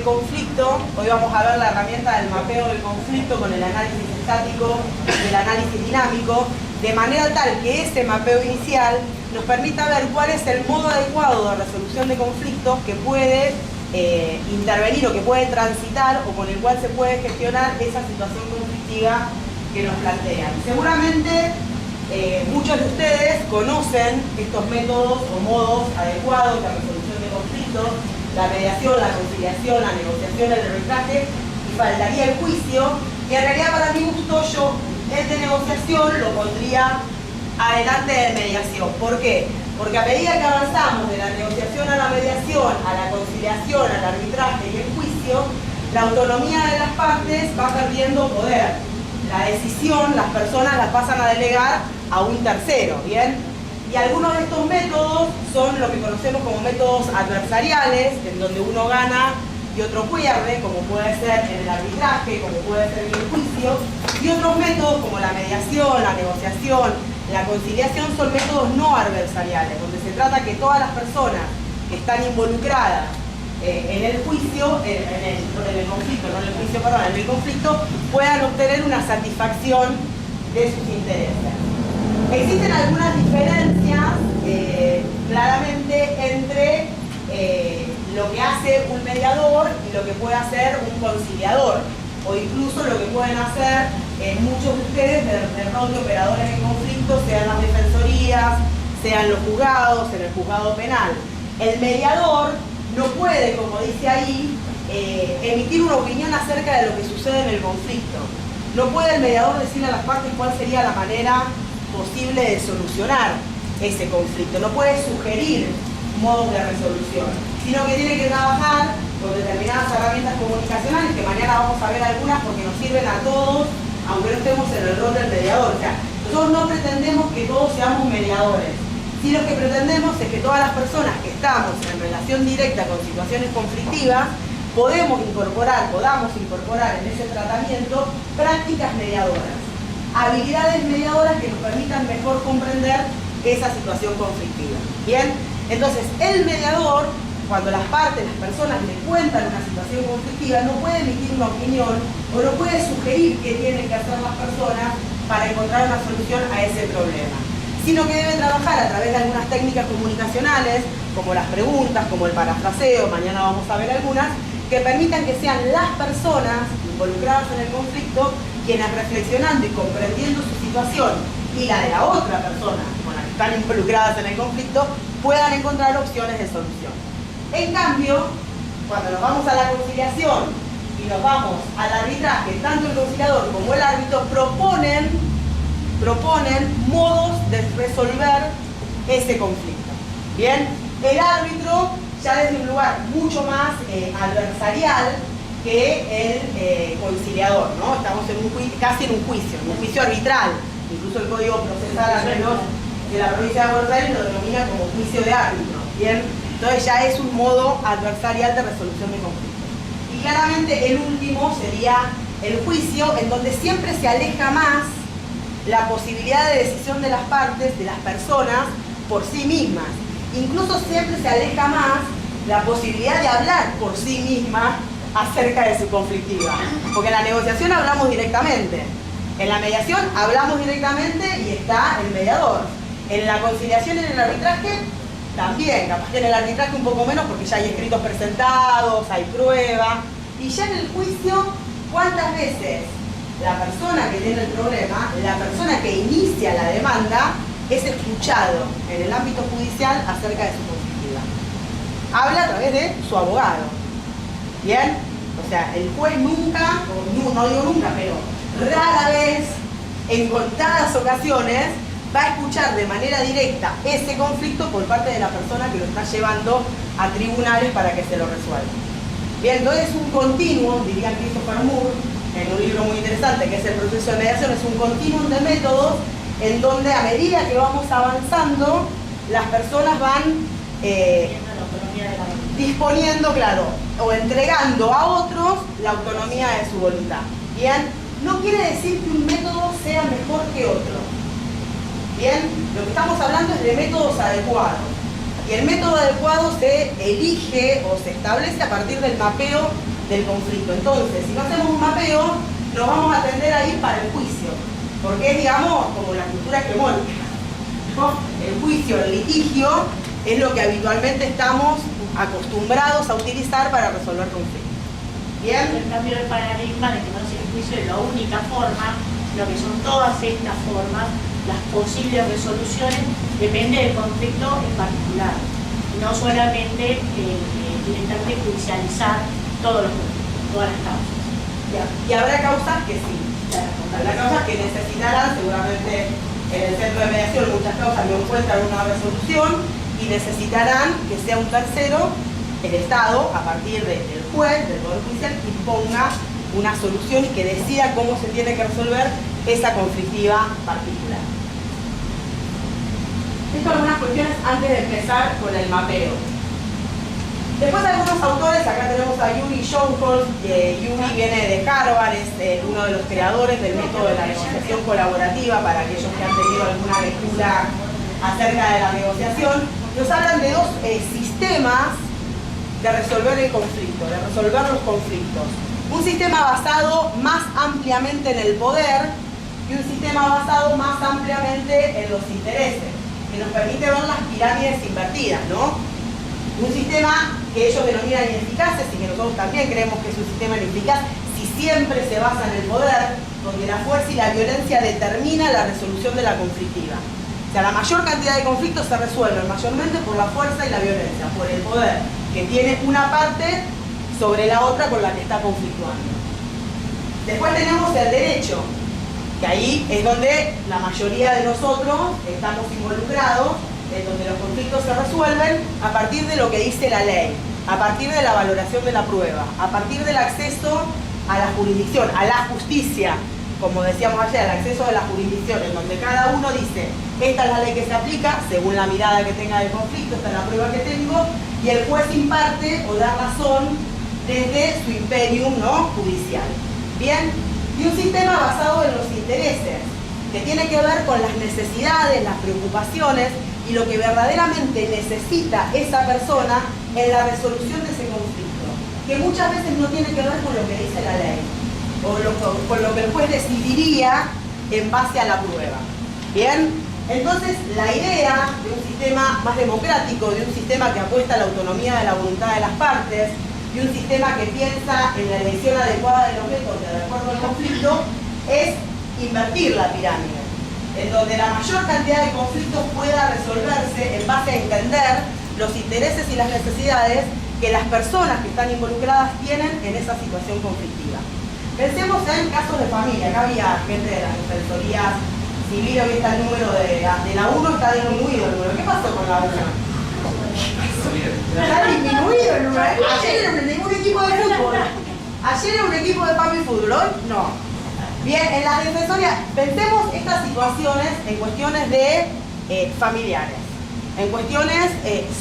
conflicto. Hoy vamos a ver la herramienta del mapeo del conflicto con el análisis estático y el análisis dinámico, de manera tal que ese mapeo inicial nos permita ver cuál es el modo adecuado de resolución de conflictos que puede intervenir o que puede transitar o con el cual se puede gestionar esa situación conflictiva que nos plantean. Seguramente muchos de ustedes conocen estos métodos o modos adecuados de resolución de conflictos: la mediación, la conciliación, la negociación, el arbitraje, y faltaría el juicio, que en realidad para mi gusto yo el de negociación lo pondría adelante de mediación. ¿Por qué? Porque a medida que avanzamos de la negociación a la mediación, a la conciliación, al arbitraje y el juicio, la autonomía de las partes va perdiendo poder. La decisión, las personas las pasan a delegar a un tercero, ¿bien? Y algunos de estos métodos son lo que conocemos como métodos adversariales, en donde uno gana y otro pierde, como puede ser en el arbitraje, como puede ser en el juicio, y otros métodos como la mediación, la negociación, la conciliación son métodos no adversariales, donde se trata que todas las personas que están involucradas en el juicio, en el conflicto, no en el juicio, perdón, en el conflicto, puedan obtener una satisfacción de sus intereses. Existen algunas diferencias claramente entre lo que hace un mediador y lo que puede hacer un conciliador, o incluso lo que pueden hacer muchos de ustedes del rol de operadores en conflicto, sean las defensorías, sean los juzgados, en el juzgado penal. El mediador no puede, como dice ahí, emitir una opinión acerca de lo que sucede en el conflicto. No puede el mediador decirle a las partes cuál sería la manera posible de solucionar ese conflicto. No puede sugerir modos de resolución, sino que tiene que trabajar con determinadas herramientas comunicacionales, que mañana vamos a ver algunas porque nos sirven a todos, aunque no estemos en el rol del mediador. O sea, nosotros no pretendemos que todos seamos mediadores. Sí, lo que pretendemos es que todas las personas que estamos en relación directa con situaciones conflictivas podamos incorporar en ese tratamiento prácticas mediadoras, habilidades mediadoras que nos permitan mejor comprender esa situación conflictiva. Bien, entonces el mediador, cuando las partes, las personas le cuentan una situación conflictiva, no puede emitir una opinión o no puede sugerir qué tienen que hacer las personas para encontrar una solución a ese problema, sino que debe trabajar a través de algunas técnicas comunicacionales, como las preguntas, como el parafraseo, mañana vamos a ver algunas, que permitan que sean las personas involucradas en el conflicto quienes, reflexionando y comprendiendo su situación y la de la otra persona con la que están involucradas en el conflicto, puedan encontrar opciones de solución. En cambio, cuando nos vamos a la conciliación y nos vamos al arbitraje, tanto el conciliador como el árbitro proponen modos de resolver ese conflicto. Bien, el árbitro ya desde un lugar mucho más adversarial que el conciliador, ¿no? Estamos casi en un juicio arbitral. Incluso el Código Procesal, al menos de la provincia de Buenos Aires, lo denomina como juicio de árbitro. Bien, entonces ya es un modo adversarial de resolución de conflictos. Y claramente el último sería el juicio, en donde siempre se aleja más la posibilidad de decisión de las partes, de las personas, por sí mismas. Incluso siempre se aleja más la posibilidad de hablar por sí misma acerca de su conflictiva. Porque en la negociación hablamos directamente, en la mediación hablamos directamente y está el mediador. En la conciliación y en el arbitraje también, capaz que en el arbitraje un poco menos porque ya hay escritos presentados, hay prueba. Y ya en el juicio, ¿cuántas veces la persona que tiene el problema, la persona que inicia la demanda, es escuchado en el ámbito judicial acerca de su conflictiva? Habla a través de su abogado. ¿Bien? O sea, el juez nunca, o no digo nunca, pero rara vez, en contadas ocasiones, va a escuchar de manera directa ese conflicto por parte de la persona que lo está llevando a tribunales para que se lo resuelva. Bien, entonces es un continuum, diría Christopher Moore, en un libro muy interesante que es El proceso de mediación, es un continuum de métodos en donde a medida que vamos avanzando, las personas van disponiendo, claro, o entregando a otros la autonomía de su voluntad. Bien, no quiere decir que un método sea mejor que otro. Bien, lo que estamos hablando es de métodos adecuados. Y el método adecuado se elige o se establece a partir del mapeo del conflicto. Entonces, si no hacemos un mapeo, nos vamos a tender a ir para el juicio, porque es, digamos, como la cultura hegemónica, ¿no? El juicio, el litigio, es lo que habitualmente estamos acostumbrados a utilizar para resolver conflictos. ¿Bien? El cambio de paradigma de que no sea el juicio es la única forma, lo que son todas estas formas, las posibles resoluciones, depende del conflicto en particular. No solamente directamente judicializar todos los conflictos, todas las causas. Y habrá causas que sí. Habrá causas que necesitarán, seguramente en el centro de mediación muchas causas no encuentran una resolución y necesitarán que sea un tercero, el Estado, a partir del juez, del Poder Judicial, que imponga una solución y que decida cómo se tiene que resolver esa conflictiva particular. Esto algunas cuestiones antes de empezar con el mapeo. Después algunos autores, acá tenemos a Yuri Shonkold, Yuri viene de Harvard, es uno de los creadores del método de la negociación colaborativa, para aquellos que han tenido alguna lectura acerca de la negociación. Nos hablan de dos sistemas de resolver el conflicto, de resolver los conflictos. Un sistema basado más ampliamente en el poder y un sistema basado más ampliamente en los intereses, que nos permite ver las pirámides invertidas, ¿no? Un sistema que ellos denominan ineficaces y que nosotros también creemos que es un sistema ineficaz si siempre se basa en el poder, donde la fuerza y la violencia determina la resolución de la conflictiva. O sea, la mayor cantidad de conflictos se resuelven mayormente por la fuerza y la violencia, por el poder que tiene una parte sobre la otra con la que está conflictuando. Después tenemos el derecho, que ahí es donde la mayoría de nosotros estamos involucrados, en donde los conflictos se resuelven a partir de lo que dice la ley, a partir de la valoración de la prueba, a partir del acceso a la jurisdicción, a la justicia, como decíamos ayer, el acceso a la jurisdicción, en donde cada uno dice, esta es la ley que se aplica, según la mirada que tenga del conflicto, esta es la prueba que tengo, y el juez imparte o da razón desde su imperium, ¿no?, judicial. Bien, y un sistema basado en los intereses, que tiene que ver con las necesidades, las preocupaciones y lo que verdaderamente necesita esa persona en la resolución de ese conflicto, que muchas veces no tiene que ver con lo que dice la ley, o con lo que el juez decidiría en base a la prueba. Bien, entonces la idea de un sistema más democrático, de un sistema que apuesta a la autonomía de la voluntad de las partes, y un sistema que piensa en la elección adecuada de los métodos de acuerdo al conflicto, es invertir la pirámide, en donde la mayor cantidad de conflictos pueda resolverse en base a entender los intereses y las necesidades que las personas que están involucradas tienen en esa situación conflictiva. Pensemos en casos de familia. Acá había gente de las defensorías civiles, hoy está el número de la 1, está disminuido el número. ¿Qué pasó con la 1? Está disminuido el número. Ayer era un equipo de fútbol. Ayer era un equipo de papi fútbol, hoy no. Bien, en las defensorías, pensemos estas situaciones en cuestiones de familiares, en cuestiones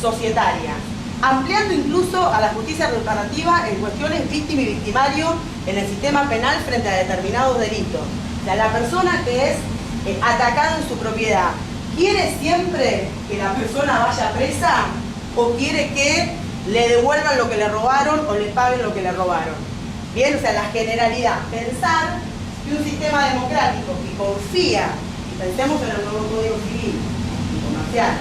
societarias, ampliando incluso a la justicia reparativa en cuestiones víctima y victimario en el sistema penal frente a determinados delitos. O sea, la persona que es atacada en su propiedad, ¿quiere siempre que la persona vaya presa o quiere que le devuelvan lo que le robaron o le paguen lo que le robaron? Bien, o sea, la generalidad, pensar que un sistema democrático que confía, y pensemos en el nuevo Código Civil y Comercial,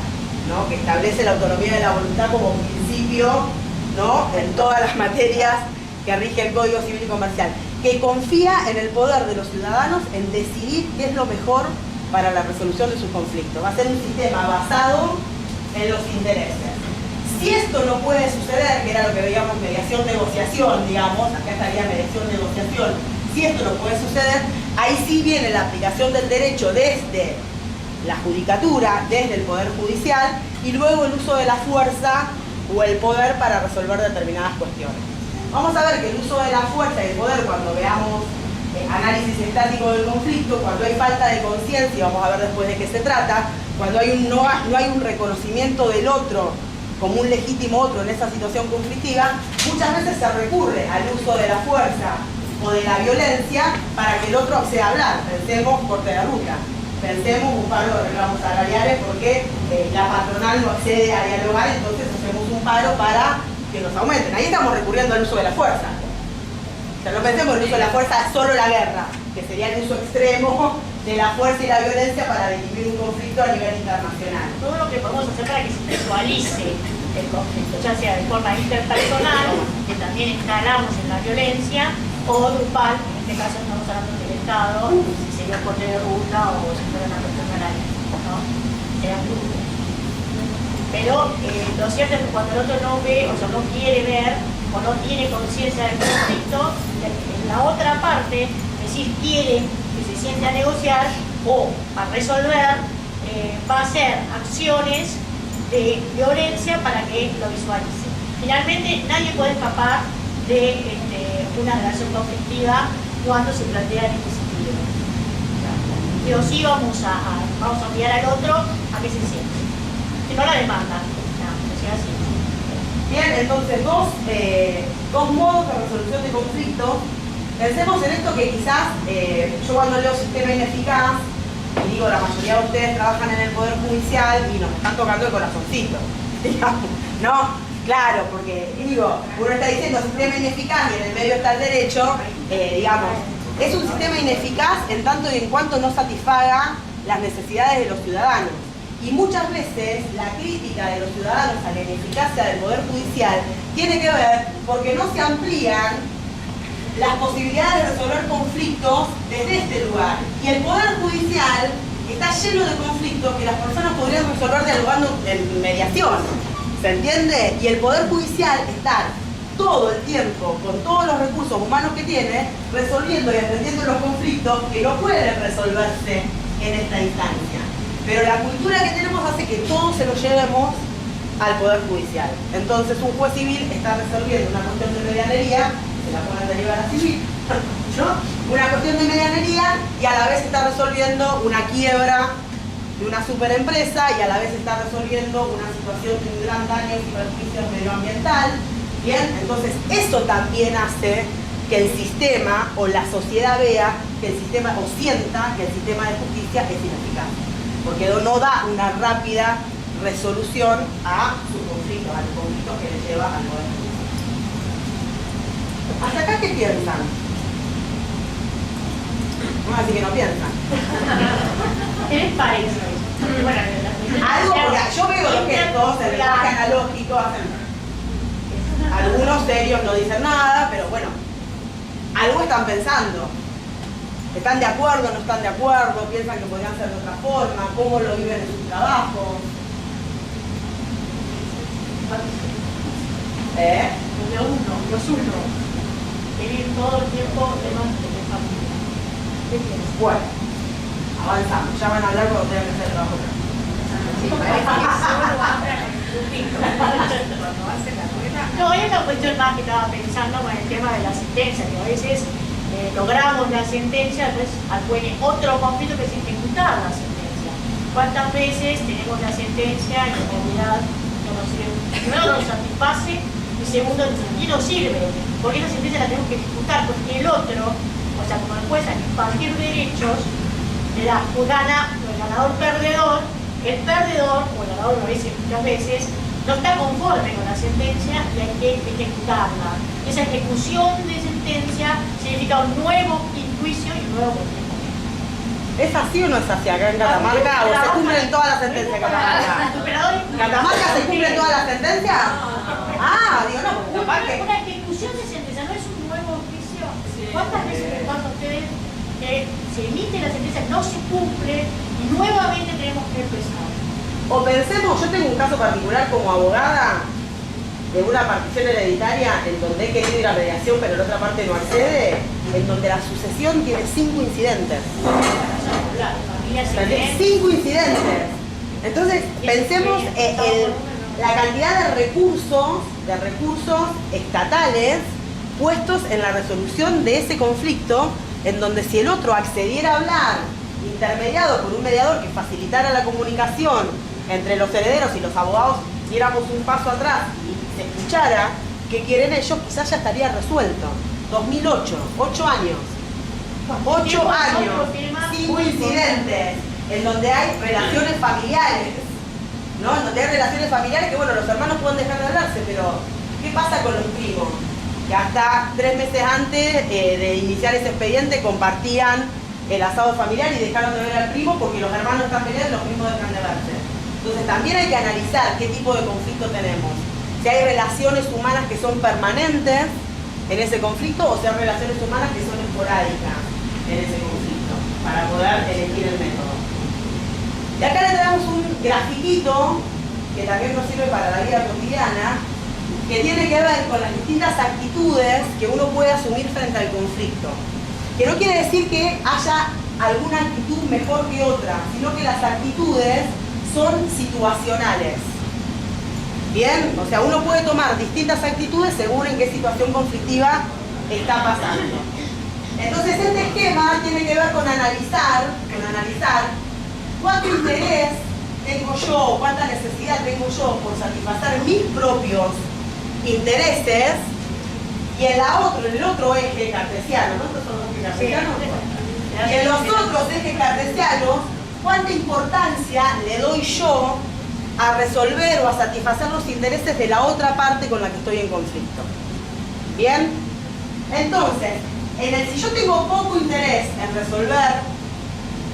¿no?, que establece la autonomía de la voluntad como principio, ¿no?, en todas las materias que rige el Código Civil y Comercial, que confía en el poder de los ciudadanos en decidir qué es lo mejor para la resolución de sus conflictos. Va a ser un sistema basado en los intereses. Si esto no puede suceder, que era lo que veíamos mediación-negociación, digamos, acá estaría mediación-negociación, si esto no puede suceder, ahí sí viene la aplicación del derecho desde la judicatura, desde el Poder Judicial, y luego el uso de la fuerza o el poder para resolver determinadas cuestiones. Vamos a ver que el uso de la fuerza y el poder, cuando veamos análisis estático del conflicto, cuando hay falta de conciencia, vamos a ver después de qué se trata, cuando no hay un reconocimiento del otro como un legítimo otro en esa situación conflictiva, muchas veces se recurre al uso de la fuerza o de la violencia para que el otro acceda a hablar. Pensemos corte de ruta, pensemos un paro de reclamos salariales porque la patronal no accede a dialogar, entonces hacemos un paro para que nos aumenten. Ahí estamos recurriendo al uso de la fuerza. O sea, no pensemos en el uso de la fuerza solo la guerra, que sería el uso extremo de la fuerza y la violencia para dirimir un conflicto a nivel internacional. Todo lo que podemos hacer para que se visualice el conflicto, ya sea de forma interpersonal, que también instalamos en la violencia, o grupal, en este caso estamos hablando del Estado, si sería un corte de ruta o si fuera una cuestión canal, ¿no? Sean grupos. Pero lo cierto es que cuando el otro no ve, o sea, no quiere ver, o no tiene conciencia del conflicto, en la otra parte, es decir, quiere que se siente a negociar o a resolver, va a hacer acciones de violencia para que lo visualice. Finalmente, nadie puede escapar de una relación conflictiva cuando se plantea en este sentido. Pero sí vamos a enviar al otro a que se siente. Si no la demanda, no sea así. Bien, entonces dos modos de resolución de conflictos. Pensemos en esto que quizás, yo cuando leo sistema ineficaz, y digo, la mayoría de ustedes trabajan en el Poder Judicial y nos están tocando el corazoncito, digamos, ¿no? Claro, porque, digo, uno está diciendo sistema ineficaz y en el medio está el derecho, digamos, es un sistema ineficaz en tanto y en cuanto no satisfaga las necesidades de los ciudadanos. Y muchas veces la crítica de los ciudadanos a la ineficacia del Poder Judicial tiene que ver porque no se amplían las posibilidades de resolver conflictos desde este lugar. Y el Poder Judicial está lleno de conflictos que las personas podrían resolver dialogando en mediación. ¿Se entiende? Y el Poder Judicial está todo el tiempo, con todos los recursos humanos que tiene, resolviendo y atendiendo los conflictos que no pueden resolverse en esta instancia. Pero la cultura que tenemos hace que todos se lo llevemos al Poder Judicial. Entonces un juez civil está resolviendo una cuestión de medianería, se la pone a derivar a civil, ¿no? Una cuestión de medianería y a la vez está resolviendo una quiebra de una superempresa y a la vez está resolviendo una situación de un gran daño y perjuicio medioambiental. Bien, entonces eso también hace que el sistema o la sociedad vea que el sistema o sienta que el sistema de justicia es ineficaz, porque no da una rápida resolución a sus conflictos, a los conflictos que le lleva al Poder Judicial. ¿Hasta acá qué piensan? No, así que no piensan. ¿Qué les parece? Bueno, Algo, porque yo veo los gestos, el lenguaje analógico, algunos serios no dicen nada, pero bueno, algo están pensando. ¿Están de acuerdo, no están de acuerdo? ¿Piensan que podrían ser de otra forma? ¿Cómo lo viven en sus trabajos? Los uno. Vivir todo el tiempo temas de familia. ¿Qué piensas? Bueno, avanzamos. Ya van a hablar cuando tengan que hacer el trabajo. No, hay una cuestión más que estaba pensando con el tema de la sentencia, que a veces logramos la sentencia, entonces acuene otro conflicto que es ejecutar la sentencia. ¿Cuántas veces tenemos la sentencia y en realidad no nos satisface y segundo, ni nos sirve? Porque esa sentencia la tenemos que ejecutar, porque el otro, o sea, como el juez a impartir derechos, le da un ganador-perdedor, el perdedor, o el ganador lo dice muchas veces, no está conforme con la sentencia y hay que ejecutarla. Esa ejecución de sentencia significa un nuevo juicio y un nuevo conflicto. ¿Es así o no es así acá en Catamarca? ¿O se cumplen todas las sentencias en Catamarca? ¿Catamarca se cumplen todas las sentencias? Ah, digo, no, porque capaz que... Una ejecución de sentencia, ¿no es un nuevo juicio? ¿Cuántas veces les pasa a ustedes que se emite la sentencia, no se cumple y nuevamente tenemos que empezar? O pensemos, yo tengo un caso particular como abogada de una partición hereditaria en donde he querido ir a mediación pero la otra parte no accede, en donde la sucesión tiene 5 incidentes. 5 incidentes. Entonces, pensemos en la cantidad de recursos estatales puestos en la resolución de ese conflicto, en donde si el otro accediera a hablar, intermediado por un mediador que facilitara la comunicación entre los herederos y los abogados, diéramos un paso atrás y se escuchara qué quieren ellos, quizás ya estaría resuelto. 2008, 8 años. 8 años, 5 incidentes, en donde hay relaciones familiares, ¿no? En donde hay relaciones familiares que, bueno, los hermanos pueden dejar de hablarse, pero ¿qué pasa con los primos? que hasta 3 meses antes de iniciar ese expediente compartían el asado familiar y dejaron de ver al primo porque los hermanos están peleados y los primos dejan de verse. Entonces también hay que analizar qué tipo de conflicto tenemos. Si hay relaciones humanas que son permanentes en ese conflicto o si hay relaciones humanas que son esporádicas en ese conflicto, para poder elegir el método. Y acá le traemos un grafiquito que también nos sirve para la vida cotidiana, que tiene que ver con las distintas actitudes que uno puede asumir frente al conflicto. Que no quiere decir que haya alguna actitud mejor que otra, sino que las actitudes son situacionales. Bien, o sea, uno puede tomar distintas actitudes según en qué situación conflictiva está pasando. Entonces este esquema tiene que ver con analizar cuánto interés tengo yo, cuánta necesidad tengo yo por satisfacer mis propios intereses y en el otro eje cartesiano, ¿no? Estos son los ejes cartesianos. Y en los otros ejes cartesianos, cuánta importancia le doy yo a resolver o a satisfacer los intereses de la otra parte con la que estoy en conflicto. ¿Bien? Entonces, si yo tengo poco interés en resolver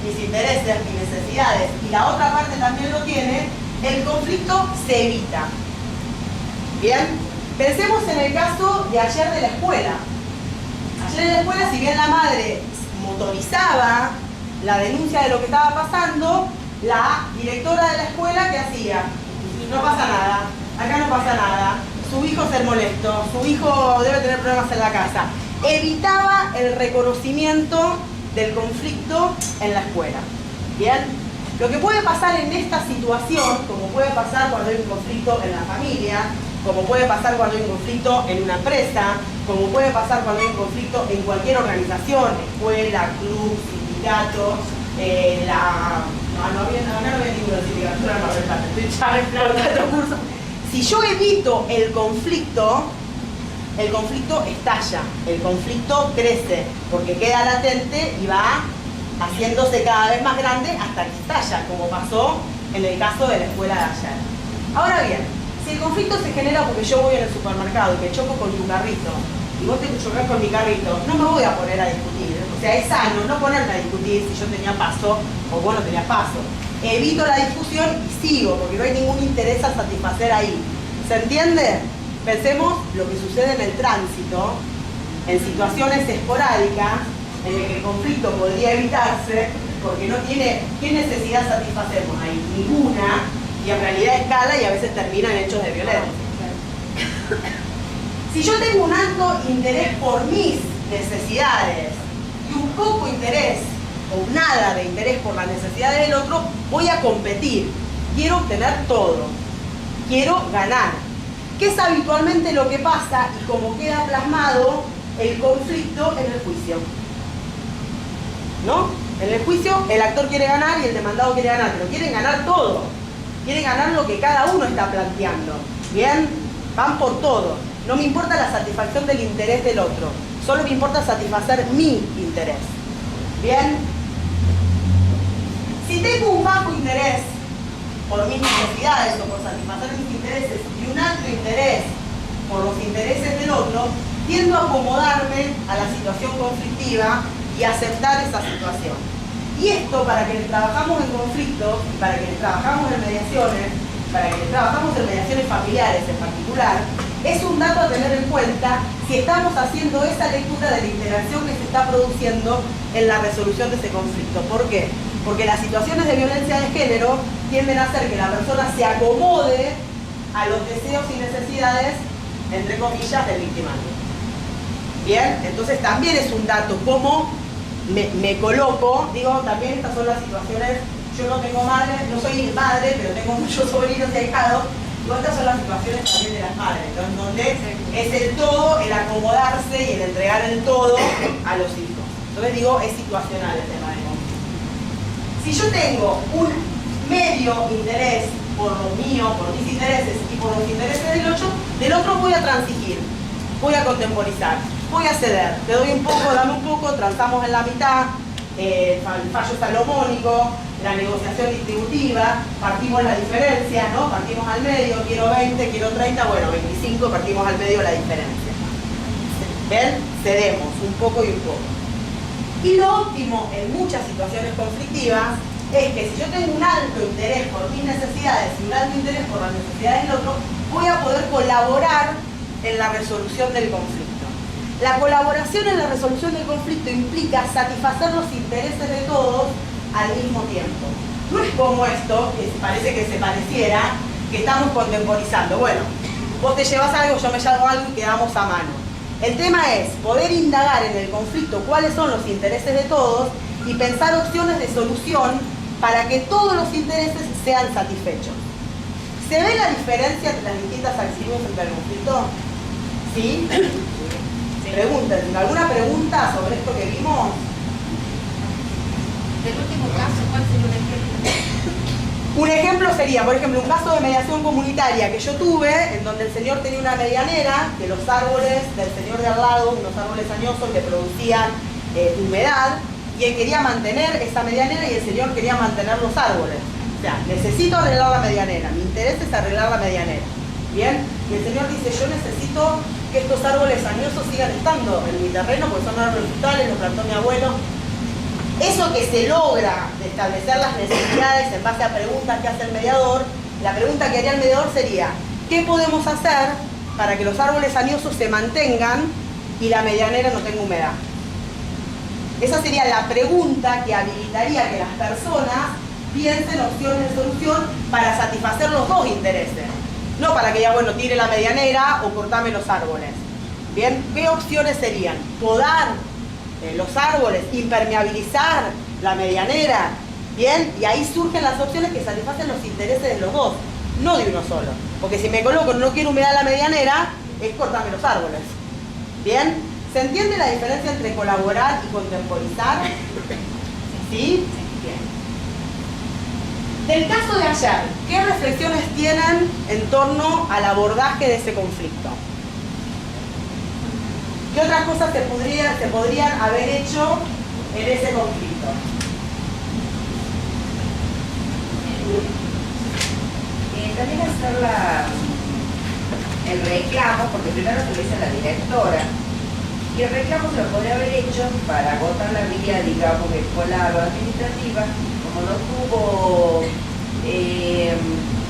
mis intereses, mis necesidades, y la otra parte también lo tiene, el conflicto se evita. ¿Bien? Pensemos en el caso de ayer de la escuela. Ayer en la escuela, si bien la madre motorizaba la denuncia de lo que estaba pasando, la directora de la escuela, ¿qué hacía? No pasa nada, acá no pasa nada, su hijo es el molesto, su hijo debe tener problemas en la casa. Evitaba el reconocimiento del conflicto en la escuela. ¿Bien? Lo que puede pasar en esta situación, como puede pasar cuando hay un conflicto en la familia, como puede pasar cuando hay un conflicto en una empresa, como puede pasar cuando hay un conflicto en cualquier organización, escuela, club, sindicato, no había ninguna sindicatura en Mar del Plata, estoy ya curso. Si yo evito el conflicto estalla, el conflicto crece, porque queda latente y va haciéndose cada vez más grande hasta que estalla, como pasó en el caso de la escuela de ayer. Ahora bien, si el conflicto se genera porque yo voy en el supermercado y me choco con tu carrito, y vos te chocás con mi carrito, no me voy a poner a discutir. O sea, es sano no ponerme a discutir si yo tenía paso o vos no tenías paso. Evito la discusión y sigo, porque no hay ningún interés a satisfacer ahí. ¿Se entiende? Pensemos lo que sucede en el tránsito, en situaciones esporádicas, en las que el conflicto podría evitarse, porque no tiene, ¿qué necesidad satisfacemos ahí? Ninguna, y en realidad escala y a veces termina en hechos de violencia. Si yo tengo un alto interés por mis necesidades y un poco interés o nada de interés por las necesidades del otro, voy a competir. Quiero obtener todo. Quiero ganar. ¿Qué es habitualmente lo que pasa y cómo queda plasmado el conflicto en el juicio? ¿No? En el juicio el actor quiere ganar y el demandado quiere ganar, pero quieren ganar todo. Quieren ganar lo que cada uno está planteando. ¿Bien? Van por todo. No me importa la satisfacción del interés del otro. Solo me importa satisfacer mi interés. ¿Bien? Si tengo un bajo interés por mis necesidades o por satisfacer mis intereses y un alto interés por los intereses del otro, tiendo a acomodarme a la situación conflictiva y aceptar esa situación. Y esto, para quienes trabajamos en conflictos, y para quienes trabajamos en mediaciones, para quienes trabajamos en mediaciones familiares en particular, es un dato a tener en cuenta si estamos haciendo esa lectura de la interacción que se está produciendo en la resolución de ese conflicto. ¿Por qué? Porque las situaciones de violencia de género tienden a hacer que la persona se acomode a los deseos y necesidades, entre comillas, del victimario. Bien, entonces también es un dato cómo me coloco, digo, también estas son las situaciones, yo no tengo madre, no soy madre, pero tengo muchos sobrinos y ahijados, y estas son las situaciones también de las madres, ¿no? En donde es el todo, el acomodarse y el entregar el todo a los hijos. Entonces digo, es situacional el tema de conflicto. Si yo tengo un medio interés por lo mío, por mis intereses y por los intereses del otro voy a transigir, voy a contemporizar, voy a ceder, te doy un poco, dame un poco, transamos en la mitad, el fallo salomónico, la negociación distributiva, partimos la diferencia, ¿no? Partimos al medio, quiero 20, quiero 30, bueno, 25, partimos al medio la diferencia. ¿Ven? Cedemos un poco y un poco. Y lo óptimo en muchas situaciones conflictivas es que si yo tengo un alto interés por mis necesidades y un alto interés por las necesidades del otro, voy a poder colaborar en la resolución del conflicto. La colaboración en la resolución del conflicto implica satisfacer los intereses de todos al mismo tiempo. No es como esto, que parece que se pareciera, que estamos contemporizando. Bueno, vos te llevas algo, yo me llevo algo y quedamos a mano. El tema es poder indagar en el conflicto cuáles son los intereses de todos y pensar opciones de solución para que todos los intereses sean satisfechos. ¿Se ve la diferencia entre las distintas acciones entre el conflicto? ¿Sí? Pregunten, ¿alguna pregunta sobre esto que vimos? Del último caso, ¿cuál sería un ejemplo? Un ejemplo sería, por ejemplo, un caso de mediación comunitaria que yo tuve, en donde el señor tenía una medianera, que los árboles del señor de al lado, unos árboles añosos, le producían humedad, y él quería mantener esa medianera y el señor quería mantener los árboles. O sea, necesito arreglar la medianera, mi interés es arreglar la medianera. ¿Bien? Y el señor dice, yo necesito que estos árboles añosos sigan estando en mi terreno, porque son árboles frutales, los plantó mi abuelo. Eso que se logra de establecer las necesidades en base a preguntas que hace el mediador, la pregunta que haría el mediador sería, ¿qué podemos hacer para que los árboles añosos se mantengan y la medianera no tenga humedad? Esa sería la pregunta que habilitaría que las personas piensen opciones de solución para satisfacer los dos intereses. No para que ya, bueno, tire la medianera o cortame los árboles. Bien, ¿qué opciones serían? Podar los árboles, impermeabilizar la medianera. Bien, y ahí surgen las opciones que satisfacen los intereses de los dos, no de uno solo. Porque si me coloco no quiero humedad la medianera, es cortarme los árboles. Bien, ¿se entiende la diferencia entre colaborar y contemporizar? ¿Sí? Del caso de ayer, ¿qué reflexiones tienen en torno al abordaje de ese conflicto? ¿Qué otras cosas se podrían haber hecho en ese conflicto? También hacer el reclamo, porque primero se lo dice a la directora, y el reclamo se lo podría haber hecho para agotar la vía, digamos, escolar o administrativa, como no tuvo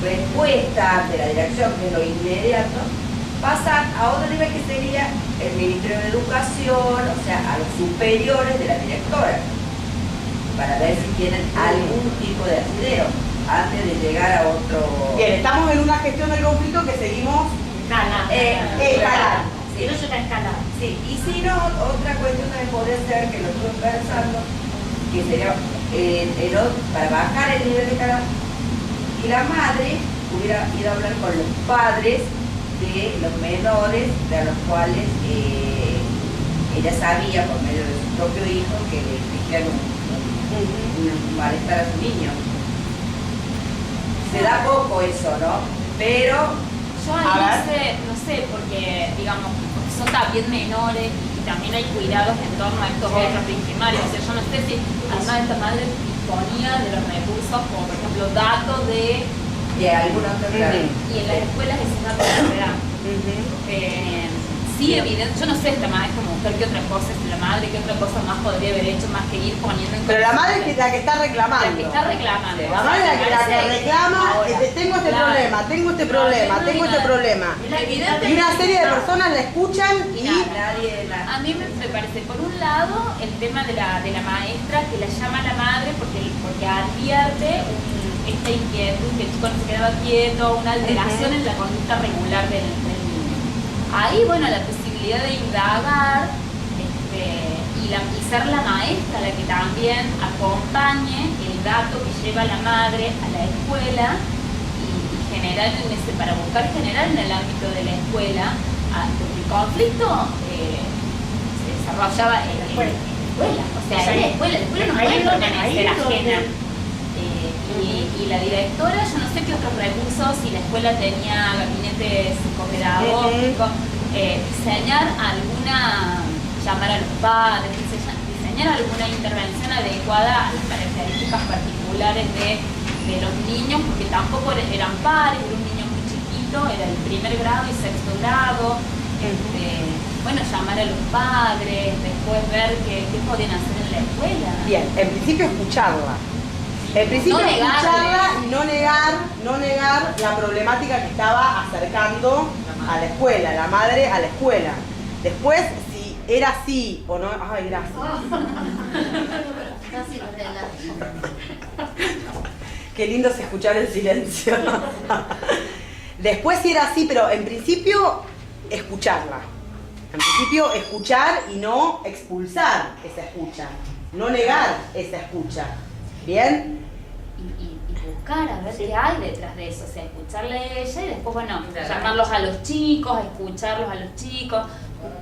respuesta de la dirección, que es lo inmediato, pasar a otro nivel que sería el Ministerio de Educación, o sea, a los superiores de la directora, para ver si tienen algún tipo de asidero antes de llegar a otro... Bien, estamos en una gestión del conflicto que seguimos escalando. Sí, no se está escalando. Sí, y si no, otra cuestión también podría ser, que lo estuve pensando, que sería para bajar el nivel de escalada, y la madre hubiera ido a hablar con los padres de los menores, de los cuales ella sabía por medio de su propio hijo que le infligían un malestar a su niño. Se da poco eso, ¿no? Pero yo ahí no sé, porque digamos, porque son también menores y también hay cuidados en torno a estos otros primarios. O sea, yo no sé si además esta madre disponía de los recursos, como por ejemplo datos de algunos y en las escuelas esos datos no se dan. Sí, evidente, yo no sé esta madre como mujer qué otra cosa es la madre, qué otra cosa más podría haber hecho más que ir poniendo en... Pero la madre es la que está reclamando. La que está reclamando. La madre es la que reclama, tengo este problema, tengo este problema, tengo este problema. Y una serie de personas la escuchan y... A mí me parece, por un lado, el tema de la maestra que la llama a la madre porque advierte esta inquietud, que el chico no se quedaba quieto, una alteración en la conducta regular del niño. Ahí, bueno, la posibilidad de indagar y ser la maestra la que también acompañe el dato que lleva la madre a la escuela y generar para buscar generar en el ámbito de la escuela, porque el conflicto se desarrollaba en la escuela, o sea, en la escuela no puede permanecer ajena. Y la directora, yo no sé qué otros recursos, si la escuela tenía gabinete psicopedagógico, diseñar alguna, llamar a los padres, diseñar alguna intervención adecuada a las características particulares de los niños, porque tampoco eran pares, era un niño muy chiquito, era el primer grado y sexto grado, bueno, llamar a los padres, después ver qué podían hacer en la escuela. Bien, en principio escucharla. En principio No escucharla y no negar la problemática que estaba acercando a la escuela, la madre a la escuela. Después, si era así o no... Ay, gracias. Qué lindo es escuchar el silencio. Después si era así, pero en principio escucharla. En principio escuchar y no expulsar esa escucha. No negar esa escucha. ¿Bien? Y buscar a ver qué hay detrás de eso, o sea, escucharle a ella y después, bueno, llamarlos a los chicos, escucharlos a los chicos.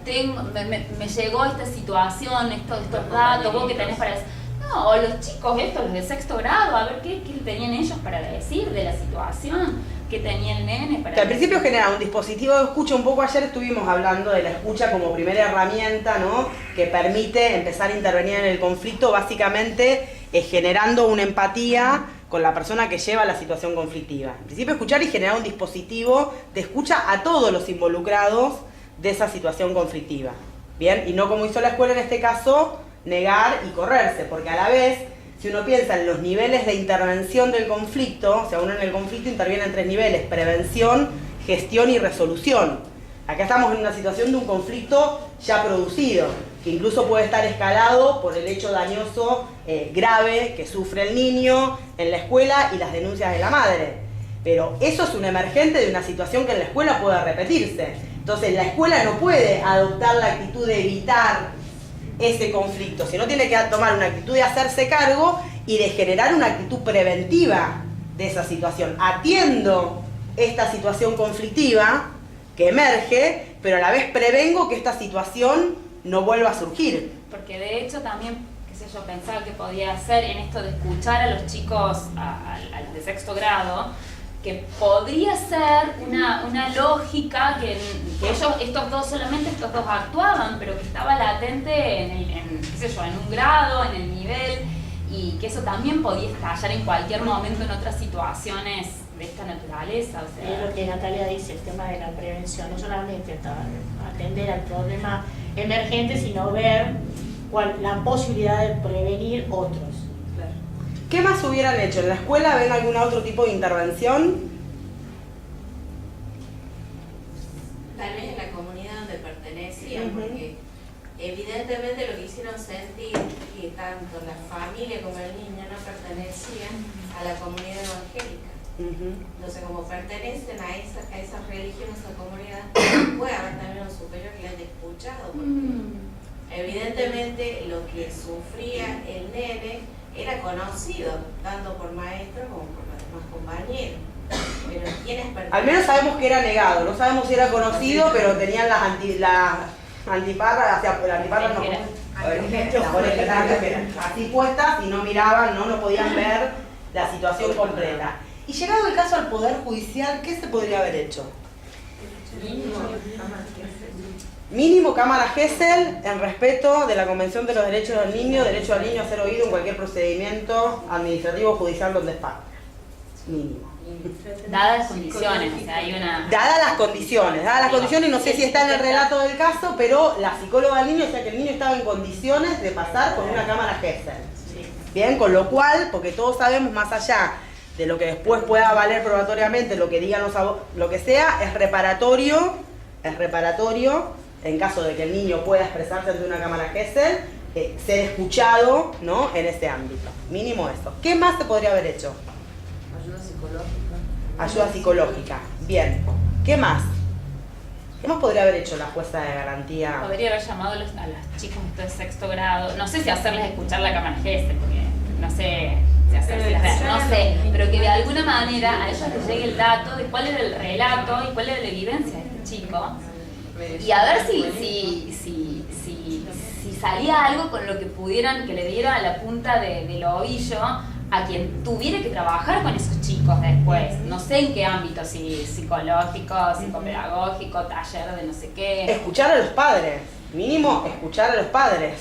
Me llegó esta situación, estos datos, vos que tenés para decir. No, o los chicos estos, los de sexto grado, a ver qué tenían ellos para decir de la situación, qué tenía el nene para que al decir. principio genera un dispositivo de escucha. Un poco ayer estuvimos hablando de la escucha como primera herramienta, ¿no?, que permite empezar a intervenir en el conflicto, básicamente generando una empatía con la persona que lleva la situación conflictiva. En principio escuchar y generar un dispositivo de escucha a todos los involucrados de esa situación conflictiva. Bien, y no como hizo la escuela en este caso, negar y correrse, porque a la vez, si uno piensa en los niveles de intervención del conflicto, o sea, uno en el conflicto interviene en 3 niveles: prevención, gestión y resolución. Acá estamos en una situación de un conflicto ya producido, que incluso puede estar escalado por el hecho dañoso grave que sufre el niño en la escuela y las denuncias de la madre. Pero eso es un emergente de una situación que en la escuela puede repetirse. Entonces la escuela no puede adoptar la actitud de evitar ese conflicto, sino tiene que tomar una actitud de hacerse cargo y de generar una actitud preventiva de esa situación. Atiendo esta situación conflictiva que emerge, pero a la vez prevengo que esta situación no vuelva a surgir. Porque de hecho también, qué sé yo, pensaba que podía hacer en esto de escuchar a los chicos, a los de sexto grado, que podría ser una lógica que ellos, solamente estos dos actuaban, pero que estaba latente qué sé yo, en un grado, en el nivel, y que eso también podía estallar en cualquier momento en otras situaciones de esta naturaleza. O sea, es lo que Natalia dice, el tema de la prevención, no solamente atender al problema emergente, sino ver la posibilidad de prevenir otros. ¿Qué más hubieran hecho? ¿En la escuela ven algún otro tipo de intervención? Tal vez en la comunidad donde pertenecían, porque evidentemente lo que hicieron sentir que tanto la familia como el niño no pertenecían a la comunidad evangélica. Entonces, como pertenecen a esa religión, a esa comunidad, puede haber también un superior que le haya escuchado, porque evidentemente lo que sufría el nene era conocido, tanto por maestros como por los demás compañeros. Pero ¿quiénes pertenecen? Al menos sabemos que era negado, no sabemos si era conocido, pero tenían las antiparras, las orejeras así puestas y no miraban, no podían ver la situación completa. Y llegado el caso al Poder Judicial, ¿qué se podría haber hecho? Mínimo cámara Gesell en respeto de la Convención de los Derechos del Niño, derecho al niño a ser oído en cualquier procedimiento administrativo o judicial donde es parte. Mínimo. dadas las condiciones, o sea, hay una... Dadas las condiciones, no sé si está en el relato del caso, pero la psicóloga del niño decía que el niño estaba en condiciones de pasar con una cámara Gesell. Bien, con lo cual, porque todos sabemos, más allá de lo que después pueda valer probatoriamente, lo que digan lo que sea, es reparatorio en caso de que el niño pueda expresarse ante una cámara Gesell, ser escuchado, ¿no?, en ese ámbito. Mínimo eso. ¿Qué más se podría haber hecho? Ayuda psicológica. Ayuda psicológica. Bien. ¿Qué más? ¿Qué más podría haber hecho la jueza de garantía? Podría haber llamado a los chicos de sexto grado, no sé si hacerles escuchar la cámara Gesell, porque no sé si hacerles ver, no sé, pero que de alguna manera a ellos les llegue el dato de cuál era el relato y cuál era la evidencia de este chico. Y a ver si salía algo con lo que pudieran, que le diera a la punta del ovillo a quien tuviera que trabajar con esos chicos después. No sé en qué ámbito, si psicológico, psicopedagógico, taller de no sé qué. Escuchar a los padres. Mínimo, escuchar a los padres.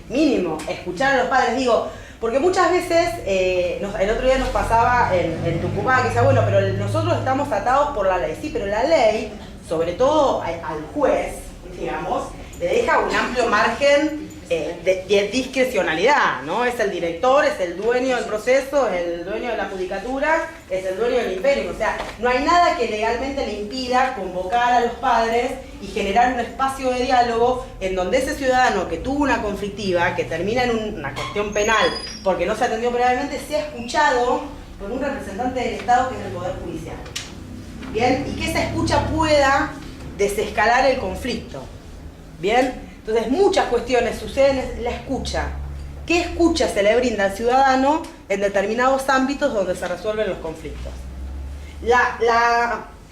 Mínimo, escuchar a los padres. Digo, porque muchas veces, el otro día nos pasaba en Tucumán, que decía, bueno, pero nosotros estamos atados por la ley. Sí, pero la ley, sobre todo al juez, digamos, le deja un amplio margen de discrecionalidad, ¿no? Es el director, es el dueño del proceso, es el dueño de la judicatura, es el dueño del imperio. O sea, no hay nada que legalmente le impida convocar a los padres y generar un espacio de diálogo en donde ese ciudadano que tuvo una conflictiva, que termina en una cuestión penal porque no se atendió previamente, sea escuchado por un representante del Estado que es el Poder Judicial. ¿Bien? Y que esa escucha pueda desescalar el conflicto. ¿Bien? Entonces muchas cuestiones suceden en la escucha. ¿Qué escucha se le brinda al ciudadano en determinados ámbitos donde se resuelven los conflictos?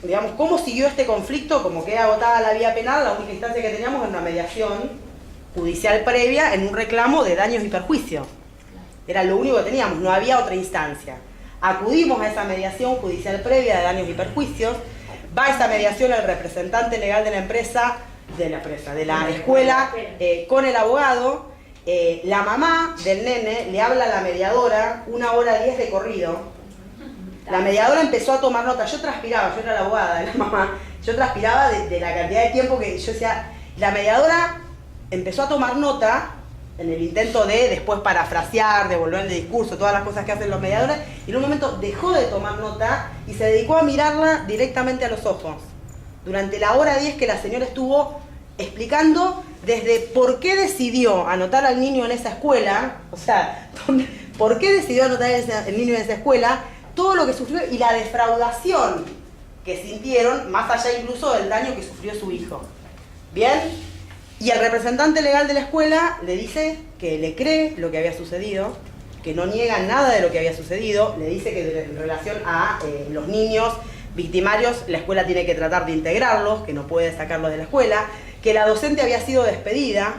Digamos, ¿cómo siguió este conflicto? Como queda agotada la vía penal, la única instancia que teníamos era una mediación judicial previa en un reclamo de daños y perjuicios. Era lo único que teníamos, no había otra instancia. Acudimos a esa mediación judicial previa de daños y perjuicios, va a esa mediación el representante legal de la empresa, de la escuela, con el abogado, la mamá del nene le habla a la mediadora 1h10 de corrido. La mediadora empezó a tomar nota, yo transpiraba, yo era la abogada de la mamá, yo transpiraba de la cantidad de tiempo que yo decía, la mediadora empezó a tomar nota en el intento de después parafrasear, devolver el discurso, todas las cosas que hacen los mediadores, y en un momento dejó de tomar nota y se dedicó a mirarla directamente a los ojos. Durante la 1h10 que la señora estuvo explicando desde por qué decidió anotar al niño en esa escuela, o sea, por qué decidió anotar al niño en esa escuela, todo lo que sufrió y la defraudación que sintieron, más allá incluso del daño que sufrió su hijo. ¿Bien? Y el representante legal de la escuela le dice que le cree lo que había sucedido, que no niega nada de lo que había sucedido, le dice que en relación a los niños victimarios, la escuela tiene que tratar de integrarlos, que no puede sacarlos de la escuela, que la docente había sido despedida,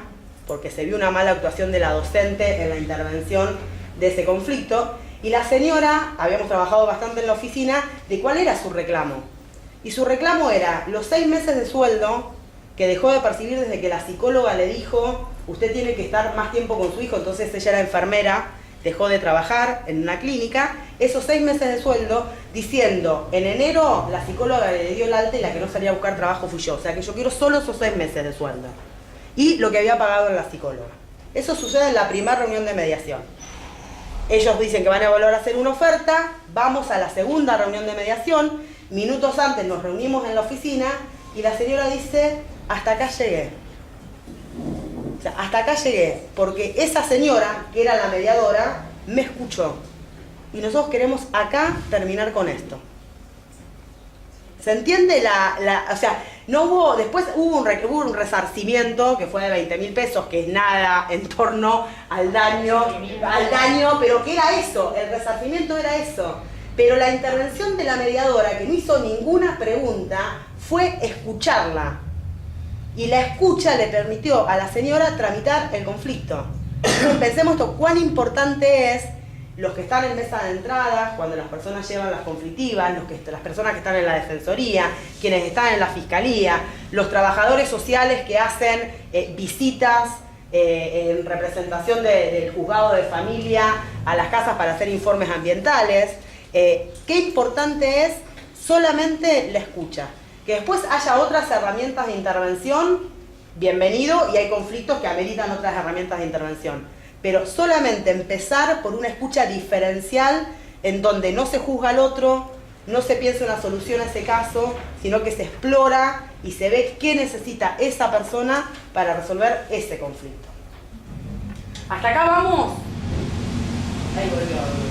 porque se vio una mala actuación de la docente en la intervención de ese conflicto, y la señora, habíamos trabajado bastante en la oficina, de cuál era su reclamo. Y su reclamo era los 6 meses de sueldo que dejó de percibir desde que la psicóloga le dijo, usted tiene que estar más tiempo con su hijo, entonces ella era enfermera, dejó de trabajar en una clínica, esos 6 meses de sueldo, diciendo, en enero la psicóloga le dio el alta y la que no salía a buscar trabajo fui yo, o sea que yo quiero solo esos 6 meses de sueldo. Y lo que había pagado en la psicóloga. Eso sucede en la primera reunión de mediación. Ellos dicen que van a evaluar a hacer una oferta, vamos a la segunda reunión de mediación, minutos antes nos reunimos en la oficina y la señora dice, hasta acá llegué. O sea, hasta acá llegué, porque esa señora, que era la mediadora, me escuchó. Y nosotros queremos acá terminar con esto. ¿Se entiende o sea, no hubo, después hubo un resarcimiento que fue de 20.000 pesos, que es nada en torno al daño, pero que era eso, el resarcimiento era eso. Pero la intervención de la mediadora, que no hizo ninguna pregunta, fue escucharla. Y la escucha le permitió a la señora tramitar el conflicto. Pensemos esto, cuán importante es los que están en mesa de entrada, cuando las personas llevan las conflictivas, las personas que están en la defensoría, quienes están en la fiscalía, los trabajadores sociales que hacen visitas en representación del juzgado de familia a las casas para hacer informes ambientales. Qué importante es solamente la escucha. Que después haya otras herramientas de intervención, bienvenido, y hay conflictos que ameritan otras herramientas de intervención. Pero solamente empezar por una escucha diferencial en donde no se juzga al otro, no se piensa una solución a ese caso, sino que se explora y se ve qué necesita esa persona para resolver ese conflicto. ¿Hasta acá vamos? Ahí volvió.